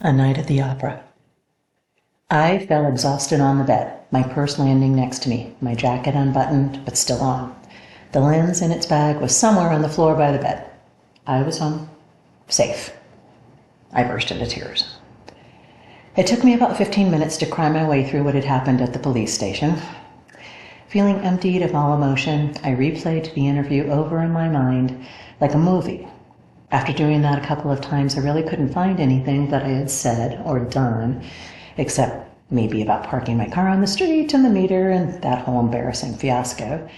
A night at the opera. I fell exhausted on the bed, my purse landing next to me, my jacket unbuttoned but still on. The lens in its bag was somewhere on the floor by the bed. I was home, safe. I burst into tears. It took me about 15 minutes to cry my way through what had happened at the police station. Feeling emptied of all emotion, I replayed the interview over in my mind like a movie. After doing that a couple of times, I really couldn't find anything that I had said or done, except maybe about parking my car on the street and the meter and that whole embarrassing fiasco.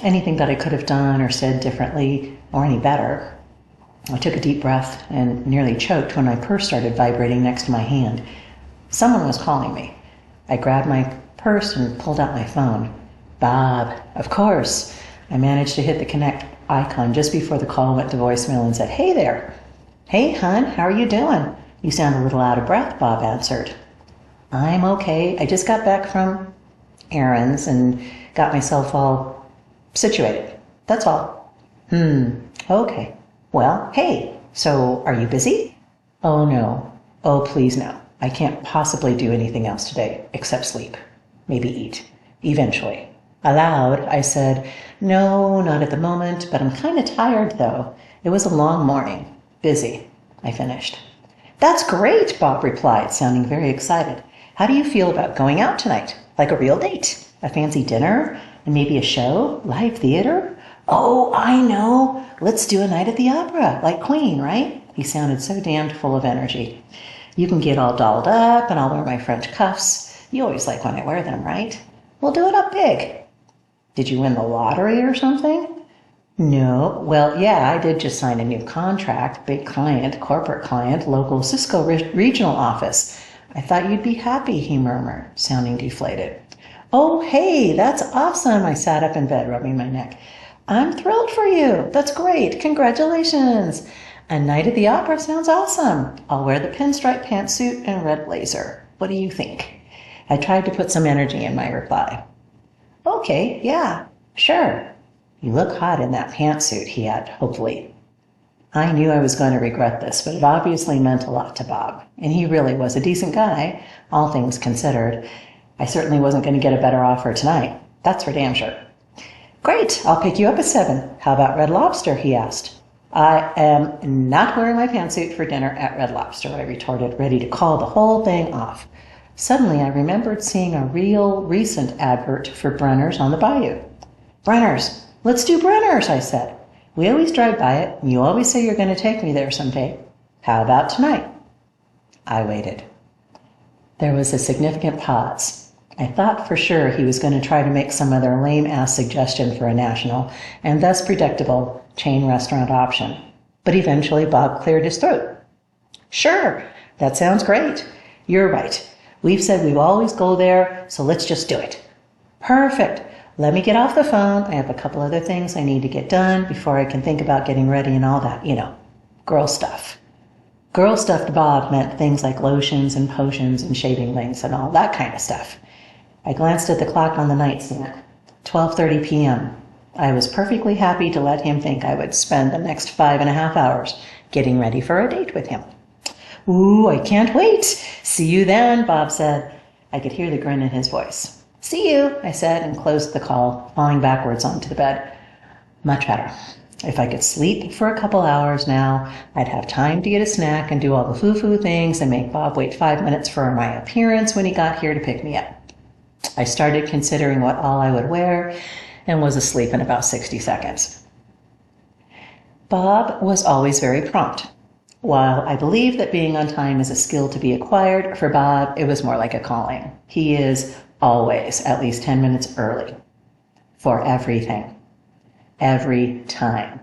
Anything that I could have done or said differently or any better. I took a deep breath and nearly choked when my purse started vibrating next to my hand. Someone was calling me. I grabbed my purse and pulled out my phone. Bob, of course. I managed to hit the connect icon just before the call went to voicemail and said, "Hey there." "Hey, hon, how are you doing?" "You sound a little out of breath," Bob answered. "I'm okay. I just got back from errands and got myself all situated. That's all." Okay. Well, hey, so are you busy?" "Oh, no. Oh, please, no. I can't possibly do anything else today except sleep. Maybe eat. Eventually." Aloud, I said, "No, not at the moment, but I'm kind of tired, though. It was a long morning. Busy." I finished. "That's great," Bob replied, sounding very excited. "How do you feel about going out tonight? Like a real date? A fancy dinner? And maybe a show? Live theater? Oh, I know. Let's do a night at the opera, like Queen, right?" He sounded so damned full of energy. "You can get all dolled up, and I'll wear my French cuffs. You always like when I wear them, right? We'll do it up big." "Did you win the lottery or something?" "No. Well, yeah, I did just sign a new contract. Big client, corporate client, local Cisco regional office. I thought you'd be happy," he murmured, sounding deflated. "Oh, hey, that's awesome." I sat up in bed, rubbing my neck. "I'm thrilled for you. That's great. Congratulations. A night at the opera sounds awesome. I'll wear the pinstripe pantsuit and red blazer. What do you think?" I tried to put some energy in my reply. "Okay, yeah, sure. You look hot in that pantsuit," he had, hopefully. I knew I was going to regret this, but it obviously meant a lot to Bob, and he really was a decent guy, all things considered. I certainly wasn't going to get a better offer tonight. That's for damn sure. "Great, I'll pick you up at 7. How about Red Lobster?" he asked. "I am not wearing my pantsuit for dinner at Red Lobster," I retorted, ready to call the whole thing off. Suddenly, I remembered seeing a real recent advert for Brenner's on the Bayou. "Brenner's! Let's do Brenner's," I said. "We always drive by it, and you always say you're going to take me there someday. How about tonight?" I waited. There was a significant pause. I thought for sure he was going to try to make some other lame-ass suggestion for a national, and thus predictable, chain restaurant option. But eventually Bob cleared his throat. "Sure, that sounds great. You're right. We've said we'd always go there, so let's just do it." "Perfect. Let me get off the phone. I have a couple other things I need to get done before I can think about getting ready and all that, girl stuff." Girl stuff to Bob meant things like lotions and potions and shaving links and all that kind of stuff. I glanced at the clock on the nightstand. 12:30 p.m. I was perfectly happy to let him think I would spend the next 5.5 hours getting ready for a date with him. "Ooh, I can't wait. See you then," Bob said. I could hear the grin in his voice. "See you," I said, and closed the call, falling backwards onto the bed. Much better. If I could sleep for a couple hours now, I'd have time to get a snack and do all the foo-foo things and make Bob wait 5 minutes for my appearance when he got here to pick me up. I started considering what all I would wear and was asleep in about 60 seconds. Bob was always very prompt. While I believe that being on time is a skill to be acquired, for Bob, it was more like a calling. He is always at least 10 minutes early. For everything. Every time.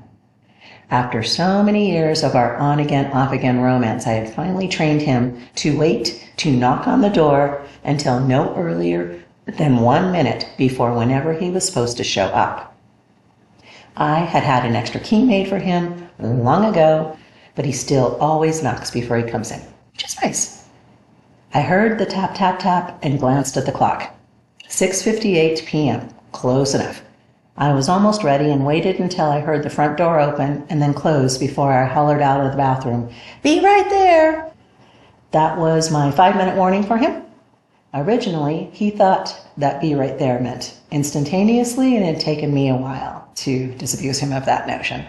After so many years of our on-again, off-again romance, I had finally trained him to wait to knock on the door until no earlier than 1 minute before whenever he was supposed to show up. I had had an extra key made for him long ago, but he still always knocks before he comes in, which is nice. I heard the tap, tap, tap and glanced at the clock. 6:58 p.m. Close enough. I was almost ready and waited until I heard the front door open and then close before I hollered out of the bathroom, "Be right there!" That was my 5-minute warning for him. Originally, he thought that "be right there" meant instantaneously, and it had taken me a while to disabuse him of that notion.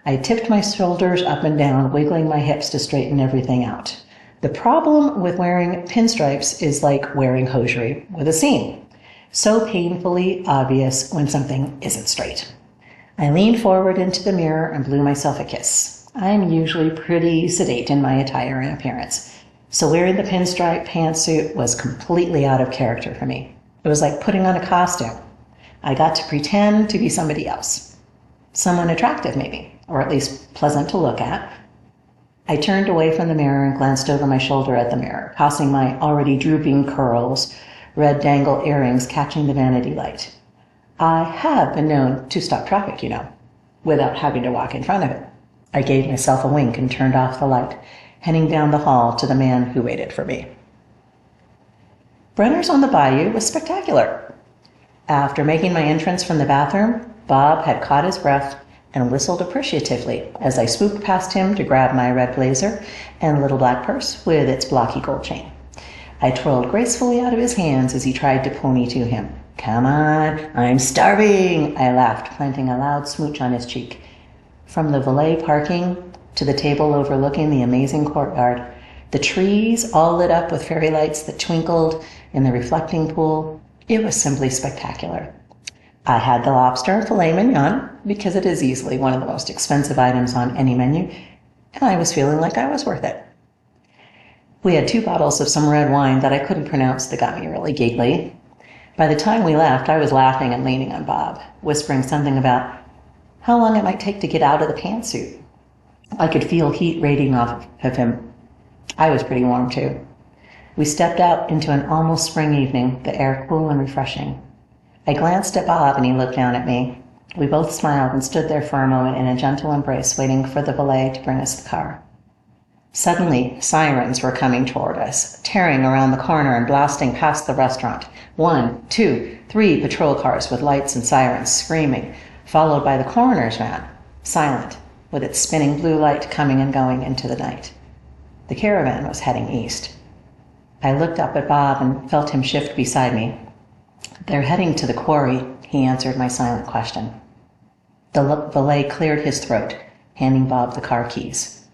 I tipped my shoulders up and down, wiggling my hips to straighten everything out. The problem with wearing pinstripes is like wearing hosiery with a seam. So painfully obvious when something isn't straight. I leaned forward into the mirror and blew myself a kiss. I'm usually pretty sedate in my attire and appearance, so wearing the pinstripe pantsuit was completely out of character for me. It was like putting on a costume. I got to pretend to be somebody else. Someone attractive, maybe, or at least pleasant to look at. I turned away from the mirror and glanced over my shoulder at the mirror, tossing my already drooping curls, red dangle earrings catching the vanity light. I have been known to stop traffic, without having to walk in front of it. I gave myself a wink and turned off the light, heading down the hall to the man who waited for me. Brenner's on the Bayou was spectacular. After making my entrance from the bathroom, Bob had caught his breath and whistled appreciatively as I swooped past him to grab my red blazer and little black purse with its blocky gold chain. I twirled gracefully out of his hands as he tried to pull me to him. "Come on, I'm starving," I laughed, planting a loud smooch on his cheek. From the valet parking to the table overlooking the amazing courtyard, the trees all lit up with fairy lights that twinkled in the reflecting pool, it was simply spectacular. I had the lobster filet mignon because it is easily one of the most expensive items on any menu, and I was feeling like I was worth it. We had 2 bottles of some red wine that I couldn't pronounce that got me really giggly. By the time we left, I was laughing and leaning on Bob, whispering something about how long it might take to get out of the pantsuit. I could feel heat radiating off of him. I was pretty warm, too. We stepped out into an almost spring evening, the air cool and refreshing. I glanced at Bob and he looked down at me. We both smiled and stood there for a moment in a gentle embrace, waiting for the valet to bring us the car. Suddenly, sirens were coming toward us, tearing around the corner and blasting past the restaurant. 1, 2, 3 patrol cars with lights and sirens screaming, followed by the coroner's van, silent, with its spinning blue light coming and going into the night. The caravan was heading east. I looked up at Bob and felt him shift beside me. "They're heading to the quarry," he answered my silent question. The valet cleared his throat, handing Bob the car keys.